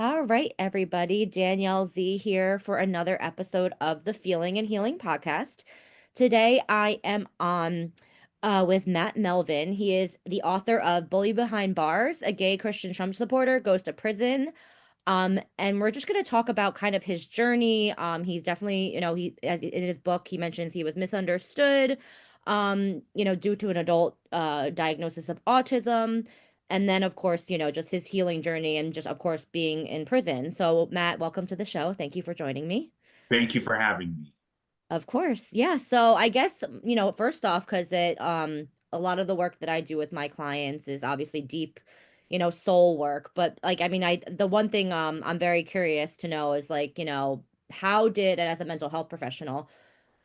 All right, everybody. Danielle Z here for another episode of the Feeling and Healing podcast. Today I am on with Matt Melvin. He is the author of Bullied Behind Bars, a gay Christian Trump supporter goes to prison. And we're just going to talk about kind of his journey. He's definitely, he as in his book, he mentions he was misunderstood, due to an adult diagnosis of autism. And then, of course, just his healing journey and just, of course, being in prison. So, Matt, welcome to the show. Thank you for joining me. Thank you for having me. Of course. Yeah. So I guess, first off, because a lot of the work that I do with my clients is obviously deep, soul work. But like, I mean, the one thing I'm very curious to know is like, how did, and as a mental health professional,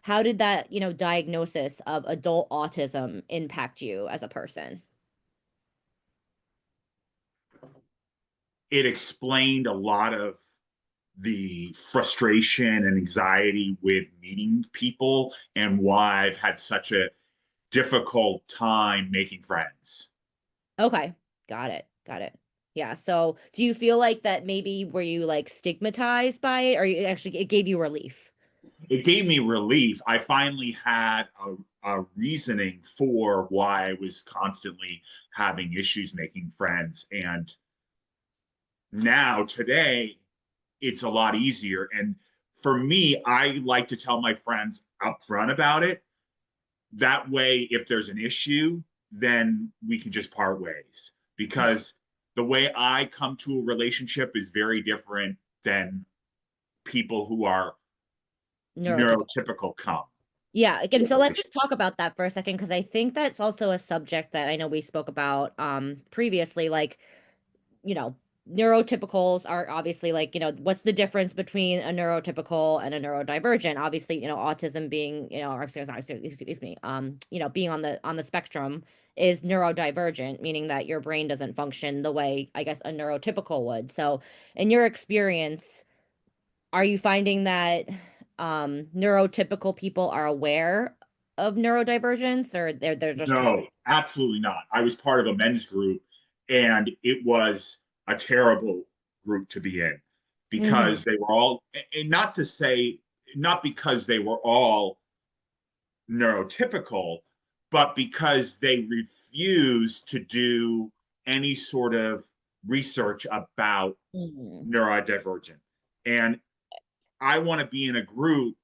how did that, diagnosis of adult autism impact you as a person? It explained a lot of the frustration and anxiety with meeting people and why I've had such a difficult time making friends. Okay. Got it. Got it. Yeah. So do you feel like that maybe were you like stigmatized by it or you actually it gave you relief? It gave me relief. I finally had a reasoning for why I was constantly having issues making friends. And now, today, it's a lot easier. And for me, I like to tell my friends upfront about it. That way, if there's an issue, then we can just part ways. Because the way I come to a relationship is very different than people who are Neurotypical. neurotypical come. Yeah, again, so let's just talk about that for a second because I think that's also a subject that I know we spoke about previously. Like, you know, neurotypicals are obviously like, what's the difference between a neurotypical and a neurodivergent? Obviously, autism being, or excuse me, being on the spectrum is neurodivergent, meaning that your brain doesn't function the way I guess a neurotypical would. So, in your experience, are you finding that neurotypical people are aware of neurodivergence or they're just totally No, absolutely not. I was part of a men's group, and it was a terrible group to be in hmm because they were all, and not to say, not because they were all neurotypical, but because they refused to do any sort of research about hmm neurodivergent. And I want to be in a group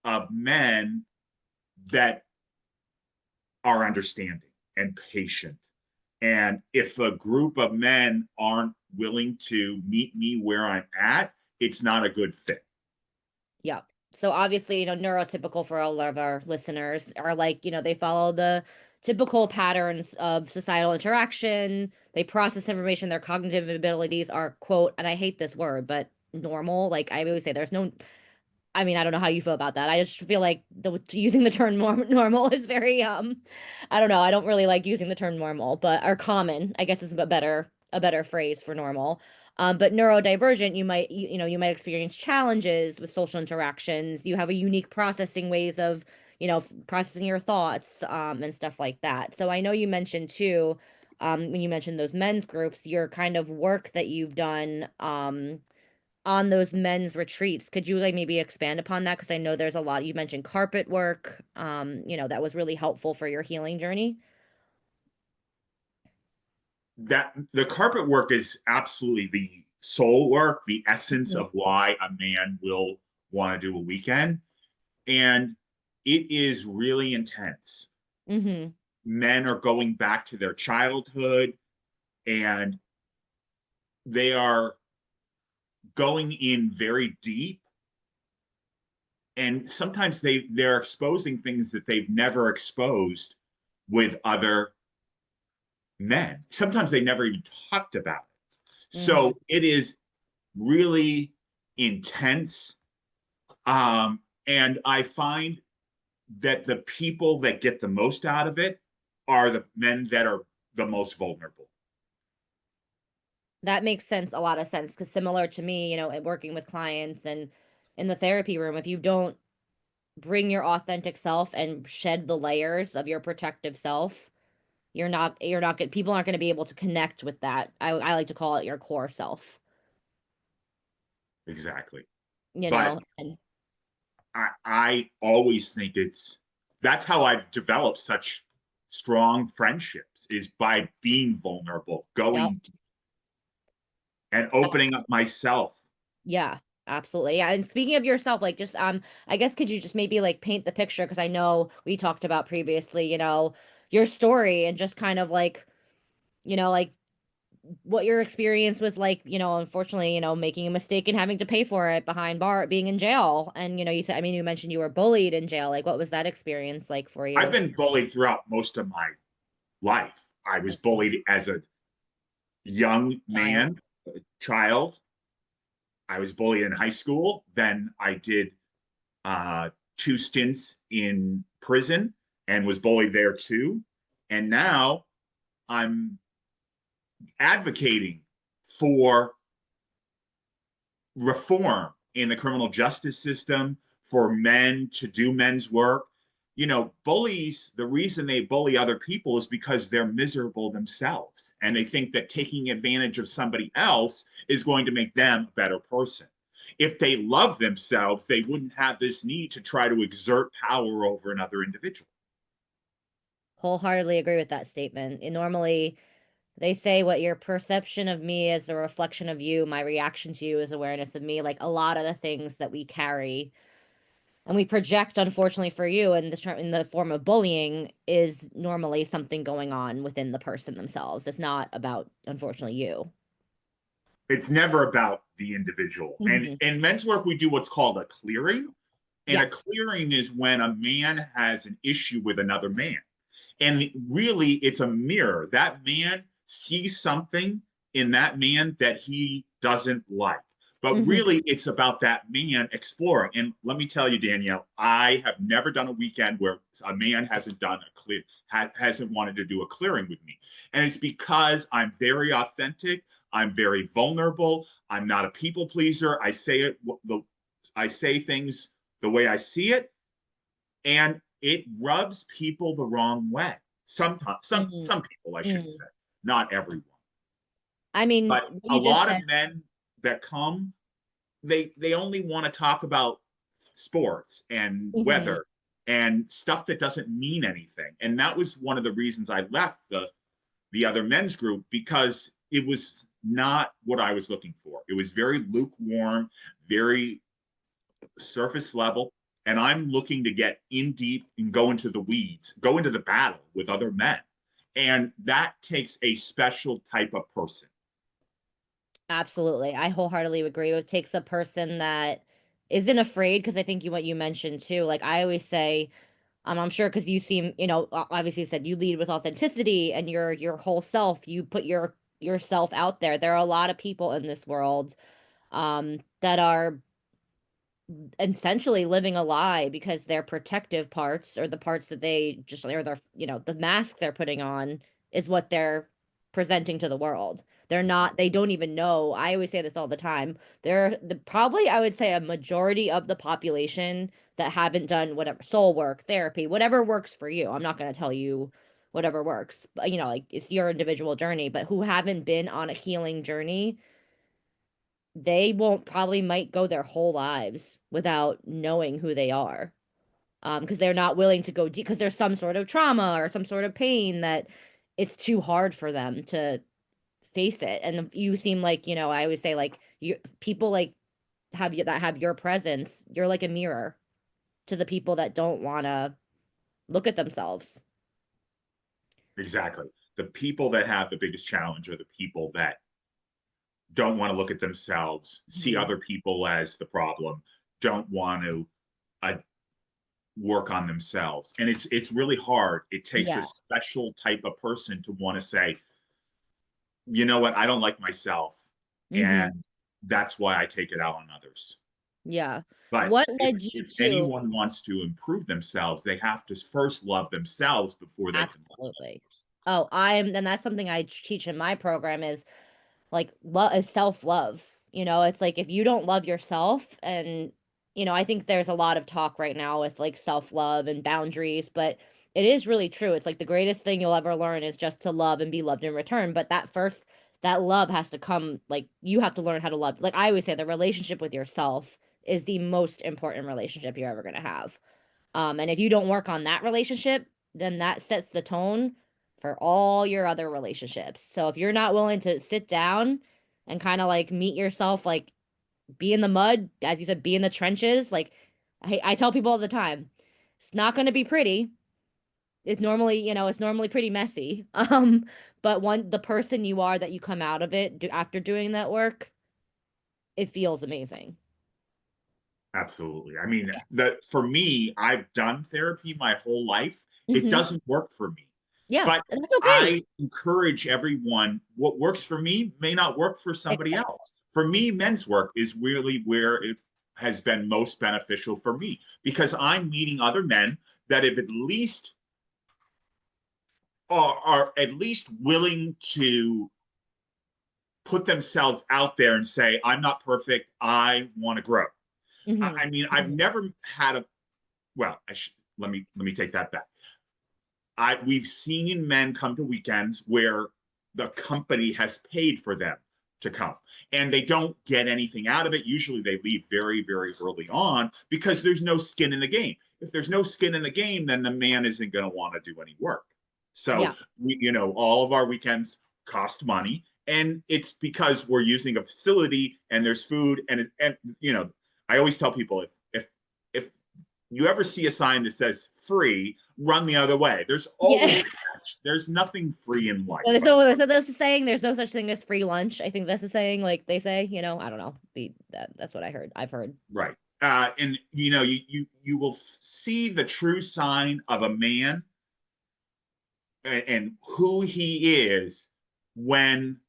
of men that are understanding and patient. And if a group of men aren't willing to meet me where I'm at, it's not a good fit. Yeah. So obviously, neurotypical for all of our listeners are like, they follow the typical patterns of societal interaction. They process information. Their cognitive abilities are, quote, and I hate this word, but normal. Like I always say, there's no, I mean, I don't know how you feel about that. I just feel like using the term normal is very, I don't know. I don't really like using the term normal, but or common, I guess is a better phrase for normal. But neurodivergent, you might experience challenges with social interactions. You have a unique processing ways of, processing your thoughts, and stuff like that. So I know you mentioned too, when you mentioned those men's groups, your kind of work that you've done, on those men's retreats. Could you like maybe expand upon that? Because I know there's a lot. You mentioned carpet work, that was really helpful for your healing journey. That the carpet work is absolutely the soul work, the essence Mhm. of why a man will want to do a weekend. And it is really intense. Mm-hmm. Men are going back to their childhood and they are going in very deep, and sometimes they're exposing things that they've never exposed with other men. Sometimes they never even talked about it. Mm-hmm. So it is really intense. And I find that the people that get the most out of it are the men that are the most vulnerable. That makes sense, a lot of sense, because similar to me, working with clients and in the therapy room, if you don't bring your authentic self and shed the layers of your protective self, you're not good. People aren't going to be able to connect with that. I like to call it your core self. exactly. you But know, and I always think that's how I've developed such strong friendships is by being vulnerable, yep. going and opening up myself. Yeah, absolutely. Yeah. And speaking of yourself, like just I guess could you just maybe like paint the picture? Because I know we talked about previously, your story and just kind of like, like what your experience was like, unfortunately, making a mistake and having to pay for it behind bar being in jail. And you said, I mean, you mentioned you were bullied in jail. Like what was that experience like for I've you? been bullied throughout most of my life. I was Mhm. bullied as a young Child. man, a child. I was bullied in high school. Then I did uh, 2 stints in prison and was bullied there too. And now I'm advocating for reform in the criminal justice system for men to do men's work. Bullies, the reason they bully other people is because they're miserable themselves. And they think that taking advantage of somebody else is going to make them a better person. If they love themselves, they wouldn't have this need to try to exert power over another individual. Wholeheartedly agree with that statement. And normally they say what your perception of me is a reflection of you, my reaction to you is awareness of me. Like a lot of the things that we carry and we project, unfortunately for you, in in the form of bullying, is normally something going on within the person themselves. It's not about, unfortunately, you. It's never about the individual. And Hmm. in men's work, we do what's called a clearing. And a Yes. clearing is when a man has an issue with another man. And really, it's a mirror. That man sees something in that man that he doesn't like. But Hmm. really, it's about that man exploring. And let me tell you, Danielle, I have never done a weekend where a man hasn't done a clear, hasn't wanted to do a clearing with me. And it's because I'm very authentic. I'm very vulnerable. I'm not a people pleaser. I say things the way I see it, and it rubs people the wrong way. Sometimes, Hmm. some people, I should Hmm. say, not everyone. I mean, But what a you just lot said. of men that come, they only want to talk about sports and Hmm. weather and stuff that doesn't mean anything. And that was one of the reasons I left the other men's group, because it was not what I was looking for. It was very lukewarm, very surface level, and I'm looking to get in deep and go into the weeds, go into the battle with other men. And that takes a special type of person. Absolutely. I wholeheartedly agree. It takes a person that isn't afraid, because I think what you mentioned too, like I always say, I'm sure because you seem, obviously you said you lead with authenticity and your whole self. You put yourself out there. There are a lot of people in this world that are essentially living a lie because their protective parts, or the parts that they just, or their, the mask they're putting on is what they're presenting to the world. They're not, they don't even know. I always say this all the time. They're probably, I would say, a majority of the population that haven't done whatever soul work, therapy, whatever works for you. I'm not going to tell you whatever works, but like it's your individual journey, but who haven't been on a healing journey, they won't probably might go their whole lives without knowing who they are. Because they're not willing to go deep, because there's some sort of trauma or some sort of pain that it's too hard for them to face it. And you seem like, I always say, like, you people like have you that have your presence, you're like a mirror to the people that don't want to look at themselves. Exactly. The people that have the biggest challenge are the people that don't want to look at themselves, see Mhm. other people as the problem, don't want to uh, work on themselves. And it's really hard. It takes a Yeah. special type of person to want to say, you know what, I don't like myself. Hmm. And that's why I take it out on others. Yeah. But What if led you if to? anyone wants to improve themselves, they have to first love themselves before they can love Absolutely. others. Oh, and that's something I teach in my program is like love is self-love. It's like if you don't love yourself, and I think there's a lot of talk right now with like self-love and boundaries, but it is really true. It's like the greatest thing you'll ever learn is just to love and be loved in return. But that love has to come, like you have to learn how to love. Like I always say, the relationship with yourself is the most important relationship you're ever going to have. And if you don't work on that relationship, then that sets the tone for all your other relationships. So if you're not willing to sit down and kind of like meet yourself, like be in the mud, as you said, be in the trenches, like I tell people all the time, it's not going to be pretty. It's normally, it's normally pretty messy. But the person you are that you come out of it after doing that work, it feels amazing. Absolutely. I mean, Yeah. for me, I've done therapy my whole life. It Hmm. doesn't work for me. Yeah, But and that's okay. I encourage everyone, what works for me may not work for somebody Exactly. else. For me, men's work is really where it has been most beneficial for me because I'm meeting other men that have at least are at least willing to put themselves out there and say, I'm not perfect. I want to grow. Hmm. I mean, I've Hmm. never had a well, let me take that back. We've seen men come to weekends where the company has paid for them to come and they don't get anything out of it. Usually they leave very, very early on because there's no skin in the game. If there's no skin in the game, then the man isn't going to want to do any work. So Yeah. all of our weekends cost money, and it's because we're using a facility and there's food and I always tell people if you ever see a sign that says free, run the other way. There's Yeah. always a catch. There's nothing free in life. There's a saying, there's no such thing as free lunch. I think that's a saying, like they say, I don't know. That's what I heard. I've heard. Right. And you will see the true sign of a man and who he is when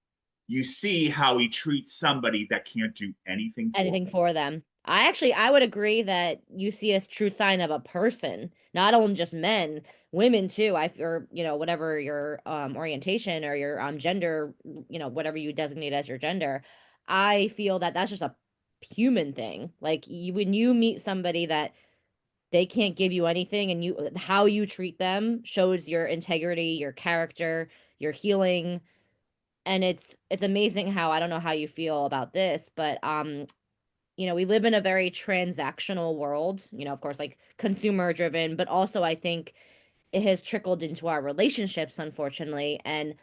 you see how he treats somebody that can't do anything for Anything him. for them. I would agree that you see a true sign of a person, not only just men, women too. Or whatever your orientation or your gender, whatever you designate as your gender. I feel that that's just a human thing. Like when you meet somebody that they can't give you anything, and how you treat them shows your integrity, your character, your healing. And it's amazing how, I don't know how you feel about this, but we live in a very transactional world, of course, like consumer driven, but also I think it has trickled into our relationships, unfortunately. And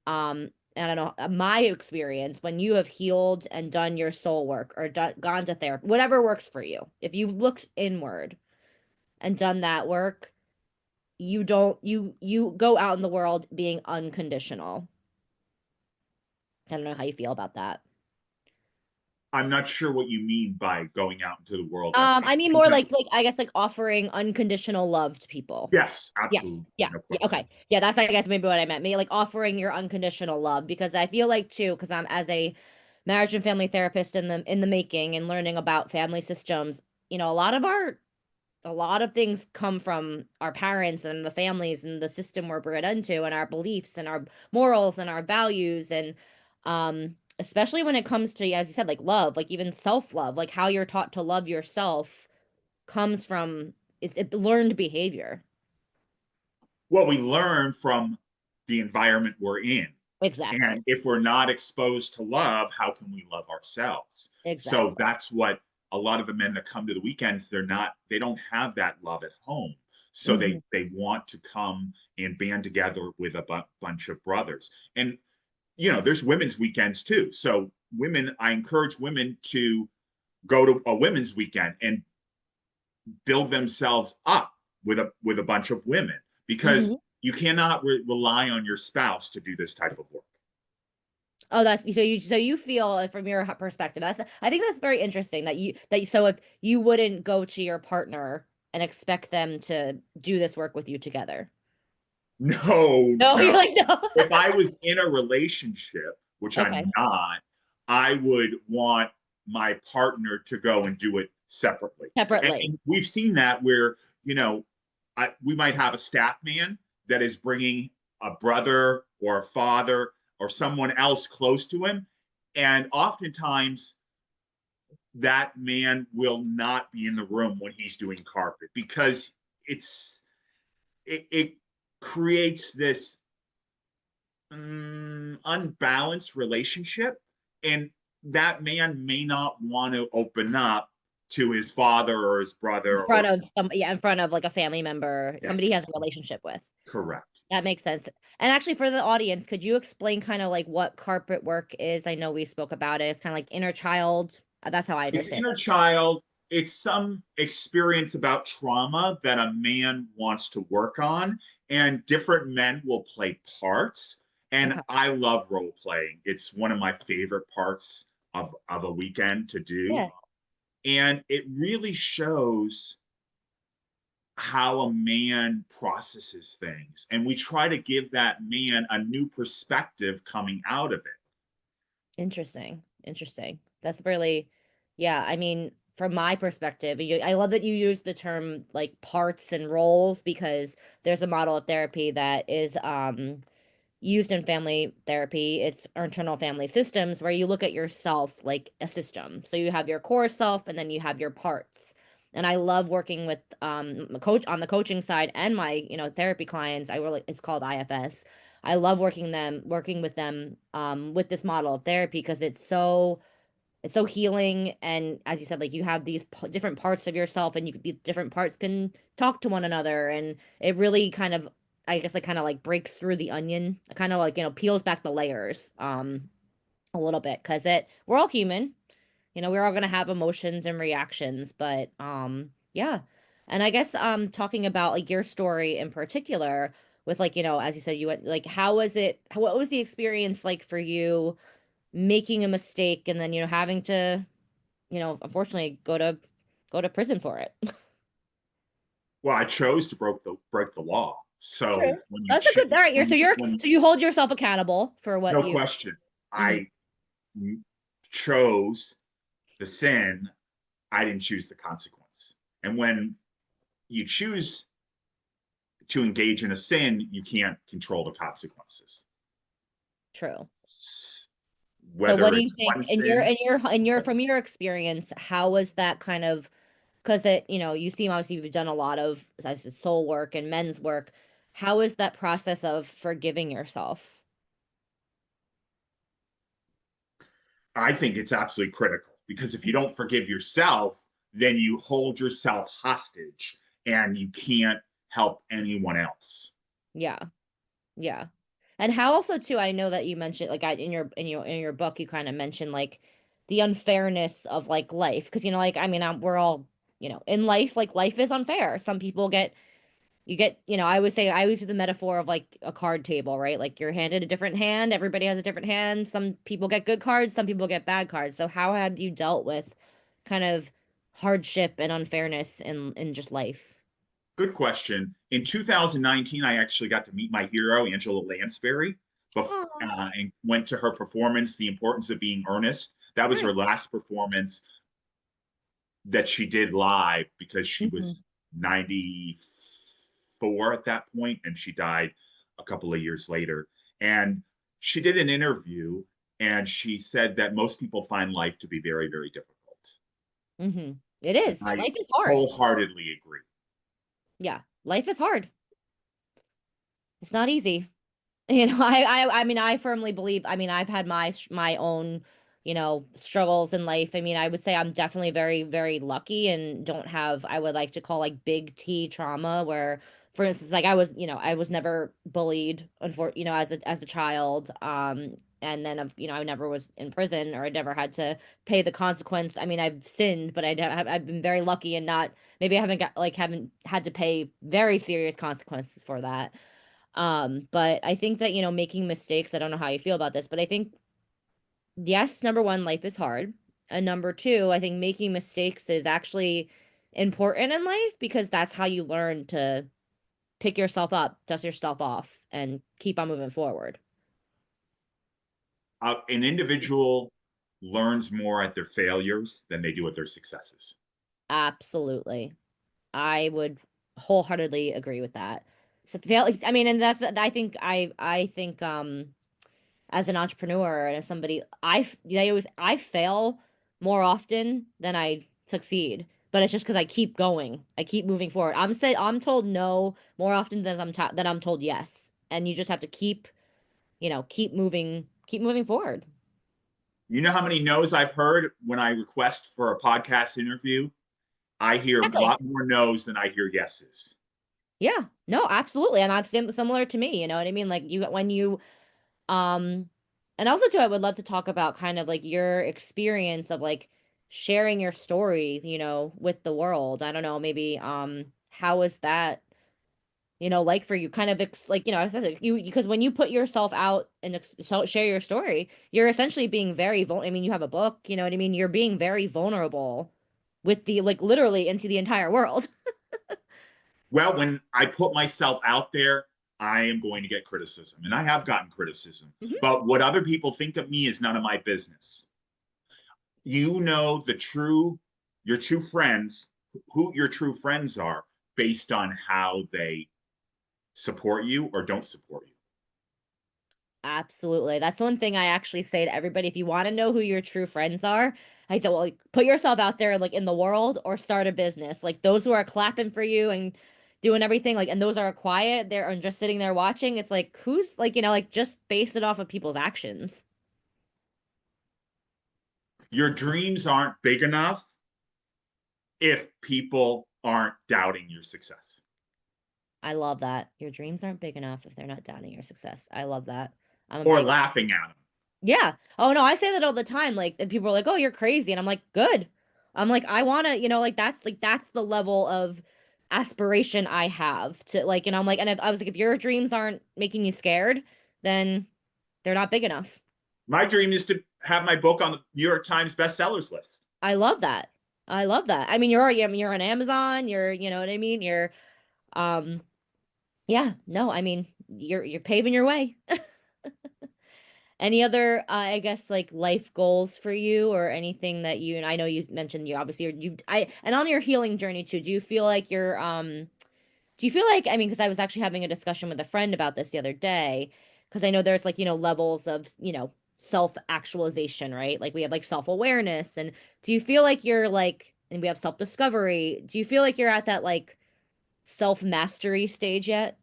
I don't know, my experience, when you have healed and done your soul work or gone to therapy, whatever works for you, if you've looked inward and done that work, you don't you go out in the world being unconditional. I don't know how you feel about that. I'm not sure what you mean by going out into the world and I mean more like I guess like offering unconditional love to people. yes, Yes. absolutely, Yeah. no Yeah. question. Okay. Yeah, that's I guess maybe what I meant. Maybe like offering your unconditional love, because I feel like too, because I'm as a marriage and family therapist in the making and learning about family systems, a lot of things come from our parents and the families and the system we're bred into, and our beliefs and our morals and our values, and especially when it comes to, as you said, like love, like even self-love, like how you're taught to love yourself comes from it's learned behavior. Well, we learn from the environment we're in. And Exactly. if we're not exposed to love, how can we love ourselves? So Exactly. that's what a lot of the men that come to the weekends, they don't have that love at home. So Hmm. they want to come and band together with a bunch of brothers. And there's women's weekends too. So I encourage women to go to a women's weekend and build themselves up with a bunch of women because Hmm. you cannot rely on your spouse to do this type of work. Oh, that's so you feel, from your perspective. I think that's very interesting so if you wouldn't go to your partner and expect them to do this work with you together. No, No, you're no. like, no. If I was in a relationship, which I'm Okay. not, I would want my partner to go and do it separately. Separately. And we've seen that where, we might have a staff man that is bringing a brother or a father or someone else close to him. And oftentimes that man will not be in the room when he's doing carpet because it creates this unbalanced relationship, and that man may not want to open up to his father or his brother In front or of some, yeah, in front of like a family member, somebody he yes, has a relationship with. correct. That makes sense. And actually, for the audience, could you explain kind of like what carpet work is? I know we spoke about it. It's kind of like inner child. That's how I It's understand inner child. It's some experience about trauma that a man wants to work on, and different men will play parts. it. And Okay. I love role playing. It's one of my favorite parts of a weekend to do. Yeah. And it really shows how a man processes things. And we try to give that man a new perspective coming out of it. Interesting. Interesting. That's really, yeah. I mean, from my perspective, I love that you use the term like parts and roles because there's a model of therapy that is used in family therapy. It's internal family systems where you look at yourself like a system. So you have your core self and then you have your parts. And I love working with a coach on the coaching side and my, therapy clients. I really it's called IFS. I love working with them with this model of therapy because it's so healing, and as you said, like you have these different parts of yourself and the different parts can talk to one another, and it really kind of, I guess, like kind of like breaks through the onion, kind of like peels back the layers a little bit because we're all human, we're all going to have emotions and reactions, but yeah. And I guess talking about like your story in particular with, like, as you said, you went, like, what was the experience like for you making a mistake and then having to unfortunately go to prison for it. Well, I chose to break the law. True. So when you That's a choose, good. All right, when so you hold yourself accountable for what no you. question, Mhm. I chose the sin. I didn't choose the consequence. And when you choose to engage in a sin, you can't control the consequences. True. So what Whether do you it's think one in your sin, from your experience, how was that kind of, because you seem, obviously you've done a lot of, as I said, soul work and men's work. How is that process of forgiving yourself? I think it's absolutely critical because if you don't forgive yourself, then you hold yourself hostage and you can't help anyone else. Yeah. Yeah. And how also too, I know that you mentioned, like, in your book you kind of mentioned like the unfairness of like life, because like, I mean, we're all, in life, like, life is unfair. Some people get you get I always do the metaphor of like a card table, right? Like, you're handed a different hand, everybody has a different hand. Some people get good cards, some people get bad cards. So how have you dealt with kind of hardship and unfairness in just life? Good question. In 2019, I actually got to meet my hero, Angela Lansbury, Oh, and went to her performance, The Importance of Being Earnest. That was her nice. last performance that she did live because she Hmm. was 94 at that point and she died a couple of years later. And she did an interview and she said that most people find life to be very, very difficult. Hmm. It And is. I Life is hard. wholeheartedly agree. Yeah, life is hard. It's not easy. I mean, I firmly believe, I mean, I've had my own, struggles in life. I mean, I would say I'm definitely very, very lucky and don't have, I would like to call, like, big T trauma where, for instance, like, I was never bullied, as a child. And then, I never was in prison, or I never had to pay the consequence. I mean, I've sinned, but I've been very lucky and not, maybe I haven't had to pay very serious consequences for that. But I think that, making mistakes, I don't know how you feel about this, but I think, yes, number one, life is hard. And number two, I think making mistakes is actually important in life because that's how you learn to pick yourself up, dust yourself off, and keep on moving forward. An individual learns more at their failures than they do at their successes. Absolutely. I would wholeheartedly agree with that. So fail, I mean, and that's, I think as an entrepreneur and as somebody, I fail more often than I succeed, but it's just because I keep going, I keep moving forward. I'm told no more often than I'm told yes, and you just have to keep keep moving forward. You know how many no's I've heard when I request for a podcast interview? I hear a Exactly. lot more no's than I hear yeses. Yeah, no, absolutely. And that's similar to me, you know what I mean? Like you when you um and also too I would love to talk about kind of like your experience of like sharing your story, with the world. I don't know, maybe how was that, like for you kind of like, I said you because when you put yourself out and share your story, you're essentially being very I mean, you have a book, you know what I mean? You're being very vulnerable with the like literally into the entire world. Well, when I put myself out there, I am going to get criticism, and I have gotten criticism. But what other people think of me is none of my business. You know your true friends, who your true friends are, based on how they support you or don't support you. Absolutely. That's one thing I actually say to everybody. If you want to know who your true friends are, I say, well, like, put yourself out there, like in the world, or start a business. Like those who are clapping for you and doing everything, like, and those are quiet, they're just sitting there watching. It's like, who's like, like just base it off of people's actions. Your dreams aren't big enough if people aren't doubting your success I love that. Your dreams aren't big enough if they're not doubting your success. I love that. I'm a or big laughing at them. Yeah. Oh no, I say that all the time. Like, and people are like, "Oh, you're crazy," and I'm like, "Good." I'm like, I want to, like that's the level of aspiration I have to like, and I'm like, and if, I was like, if your dreams aren't making you scared, then they're not big enough. My dream is to have my book on the New York Times bestsellers list. I love that. I love that. I mean, you're already, I mean, you're on Amazon. You know what I mean. Um, yeah. No, I mean, you're paving your way. Any other, I guess, like life goals for you or anything that you, and I know you mentioned you obviously, and on your healing journey too, do you feel like, I mean, because I was actually having a discussion with a friend about this the other day, because I know there's like, levels of, self-actualization, right? Like we have like self-awareness. And do you feel like you're like, and we have self-discovery, do you feel like you're at that like self-mastery stage yet?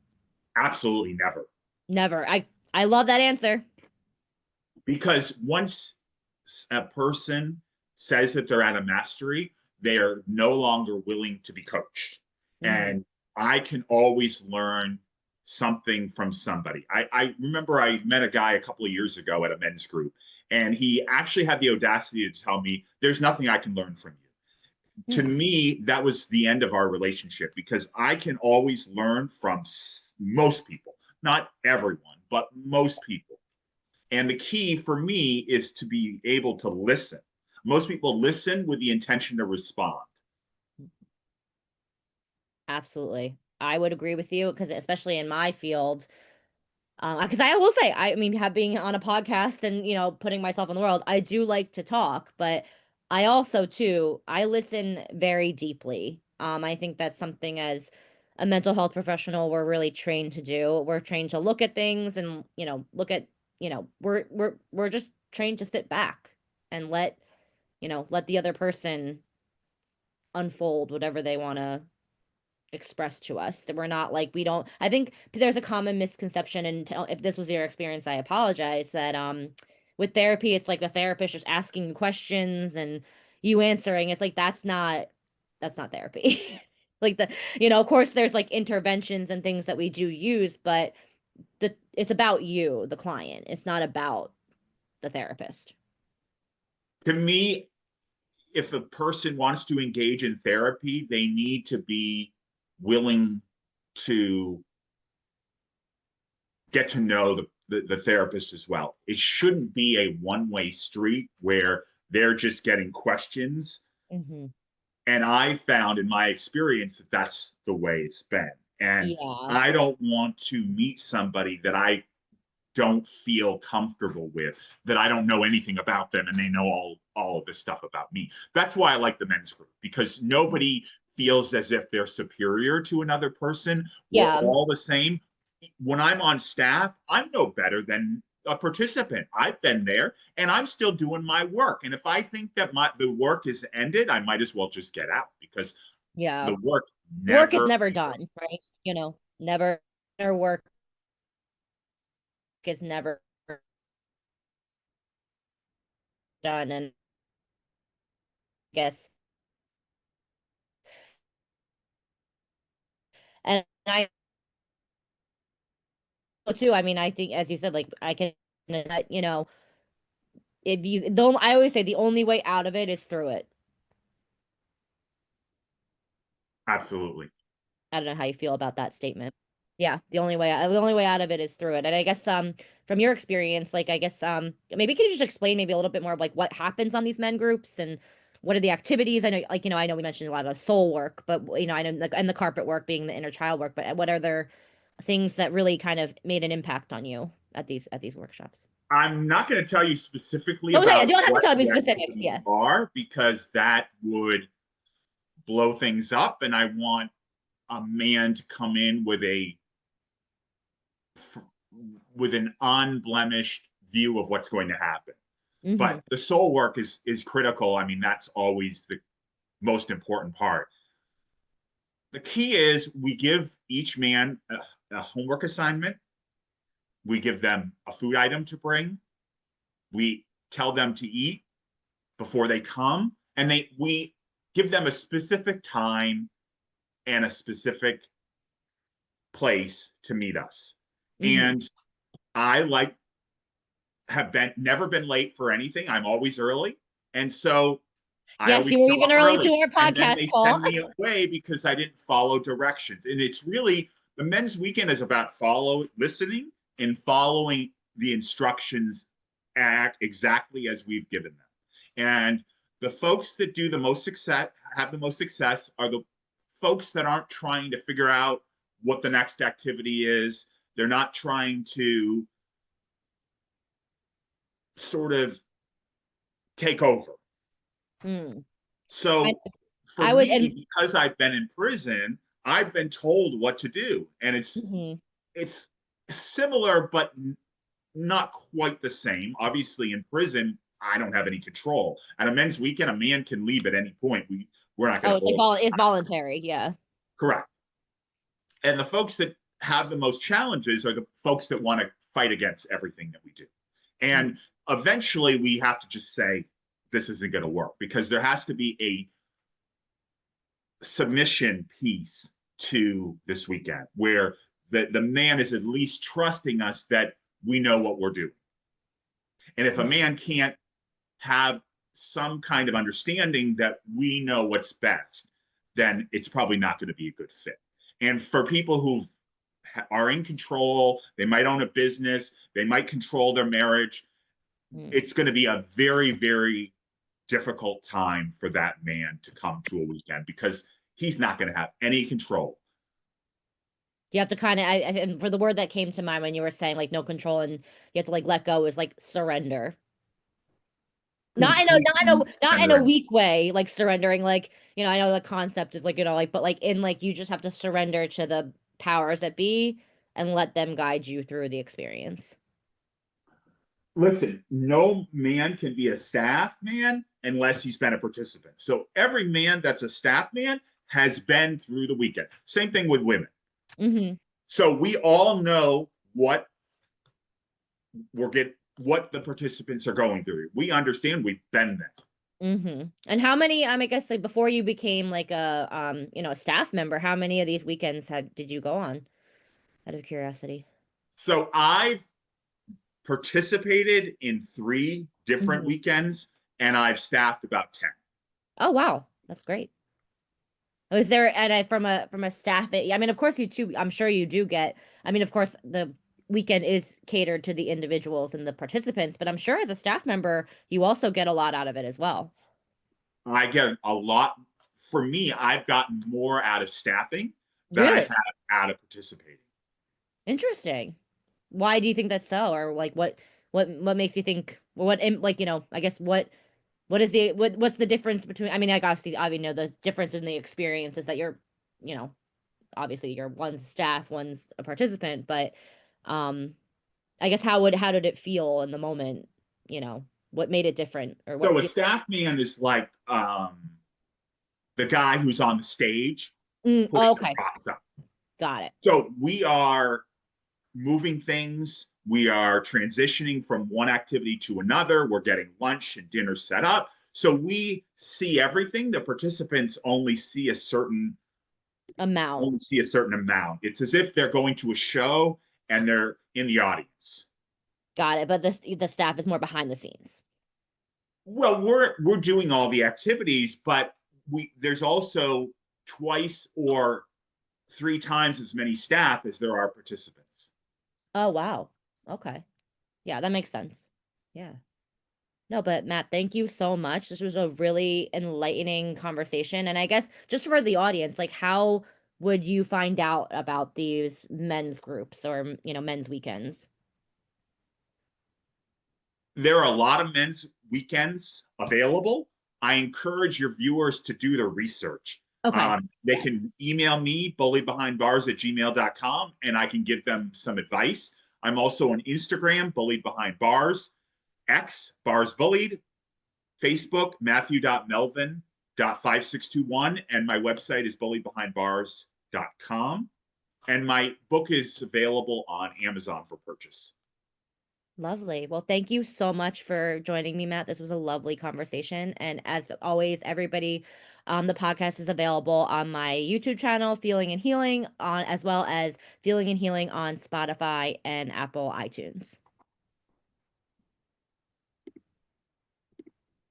Absolutely never. Never. I love that answer. Because once a person says that they're at a mastery, they are no longer willing to be coached. Hmm. And I can always learn something from somebody. I remember I met a guy a couple of years ago at a men's group, and he actually had the audacity to tell me, "There's nothing I can learn from you." To Hmm. me, that was the end of our relationship because I can always learn from most people, not everyone, but most people. And the key for me is to be able to listen. Most people listen with the intention to respond. Absolutely. I would agree with you because especially in my field, because I will say, I mean, being on a podcast and, putting myself in the world, I do like to talk, but I also too, I listen very deeply. I think that's something as a mental health professional we're really trained to do. We're trained to look at things and, look at, we're just trained to sit back and let the other person unfold whatever they want to expressed to us, that we're not like we don't. I think there's a common misconception, and if this was your experience, I apologize, that with therapy it's like the therapist just asking you questions and you answering. It's like that's not therapy. Like of course there's like interventions and things that we do use, but it's about you, the client. It's not about the therapist. To me, if a person wants to engage in therapy, they need to be willing to get to know the therapist as well. It shouldn't be a one-way street where they're just getting questions. Hmm. And I found in my experience that that's the way it's been. And Yeah. I don't want to meet somebody that I don't feel comfortable with, that I don't know anything about them and they know all of this stuff about me. That's why I like the men's group, because nobody feels as if they're superior to another person. We're Yeah. all the same. When I'm on staff, I'm no better than a participant. I've been there and I'm still doing my work. And if I think that the work is ended, I might as well just get out because Yeah. the work Work is never. never done, right? Never work is never done, and I guess, and I know too. I mean, I think, as you said, like I can, you know, if you don't, I always say the only way out of it is through it. Absolutely. I don't know how you feel about that statement. Yeah, the only way out of it is through it. And I guess from your experience, like I guess maybe can you just explain maybe a little bit more of like what happens on these men groups and what are the activities? I know, like, I know we mentioned a lot of soul work, but I know, like, and the carpet work being the inner child work, but what are there things that really kind of made an impact on you at these workshops? I'm not going to tell you specifically Okay, you about don't have to what tell me the specifics. activities Yeah. are because that would blow things up. And I want a man to come in with an unblemished view of what's going to happen. Mm-hmm. But the soul work is critical. I mean, that's always the most important part. The key is we give each man a homework assignment. We give them a food item to bring. We tell them to eat before they come, and we give them a specific time and a specific place to meet us. Mm-hmm. And I have been never been late for anything. I'm always early. And so I Yes, always you were show even up early to early. our And then podcast they call. send me away because I didn't follow directions. And it's really the men's weekend is about listening and following the instructions act exactly as we've given them. And the folks that do the most success, have the most success, are the folks that aren't trying to figure out what the next activity is. They're not trying to sort of take over. Mm. I, So for I would, me, and because I've been in prison, I've been told what to do. And mhm. it's similar, but not quite the same. Obviously, in prison, I don't have any control. At a men's weekend, a man can leave at any point. We're not going Oh, to hold him it's hostage. voluntary. Yeah. Correct. And the folks that have the most challenges are the folks that want to fight against everything that we do. Mhm. And eventually we have to just say, this isn't going to work because there has to be a submission piece to this weekend where the man is at least trusting us that we know what we're doing. And if a Mhm. man can't have some kind of understanding that we know what's best, then it's probably not going to be a good fit. And for people who are in control, they might own a business, they might control their marriage, Mhm. it's going to be a very, very difficult time for that man to come to a weekend because he's not going to have any control. You have to kind of, and for the word that came to mind when you were saying like no control and you have to like let go is like surrender. Completely Not in a surrendering. weak way, like surrendering, like, I know the concept is like, like, but like in like you just have to surrender to the powers that be and let them guide you through the experience. Listen, no man can be a staff man unless he's been a participant. So every man that's a staff man has been through the weekend. Same thing with women. Mm-hmm. So we all know what the participants are going through. We understand we've been there. Mm-hmm. And how many, I guess like before you became like a staff member, how many of these weekends did you go on out of curiosity? So I've participated in 3 different Hmm. weekends and I've staffed about 10. Oh, wow. That's great. Was there, and from a staff, I mean, of course you too, I'm sure you do get, I mean, of course the weekend is catered to the individuals and the participants, but I'm sure as a staff member, you also get a lot out of it as well. I get a lot. For me, I've gotten more out of staffing than I Really? have out of participating. Interesting. Why do you think that's so? Or like what makes you think like, I guess what is what's the difference between, I mean, I obviously know the difference in the experiences that you know, obviously you're one's staff, one's a participant, but um I guess how did it feel in the moment? What made it different or what So a feel staff man is like the guy who's on the stage oh, putting the okay. props up. Got it. So we are moving things, We are transitioning from one activity to another. We're getting lunch and dinner set up. So we see everything. The participants Amount. only see a certain amount. It's as if they're going to a show and they're in the audience. Got it. But the staff is more behind the scenes. Well, we're doing all the activities, but there's also twice or three times as many staff as there are participants. Oh, wow. Okay. Yeah, that makes sense. Yeah. No, but Matt, thank you so much. This was a really enlightening conversation. And I guess just for the audience, like how would you find out about these men's groups or, men's weekends? There are a lot of men's weekends available. I encourage your viewers to do the research. Okay. They can email me, bulliedbehindbars@gmail.com, and I can give them some advice. I'm also on Instagram, Bullied Behind Bars, X, Bars Bullied, Facebook, Matthew.Melvin.5621, and my website is bulliedbehindbars.com. And my book is available on Amazon for purchase. Lovely. Well, thank you so much for joining me, Matt. This was a lovely conversation. And as always, everybody, the podcast is available on my YouTube channel, Feeling and Healing, on as well as Feeling and Healing on Spotify and Apple iTunes.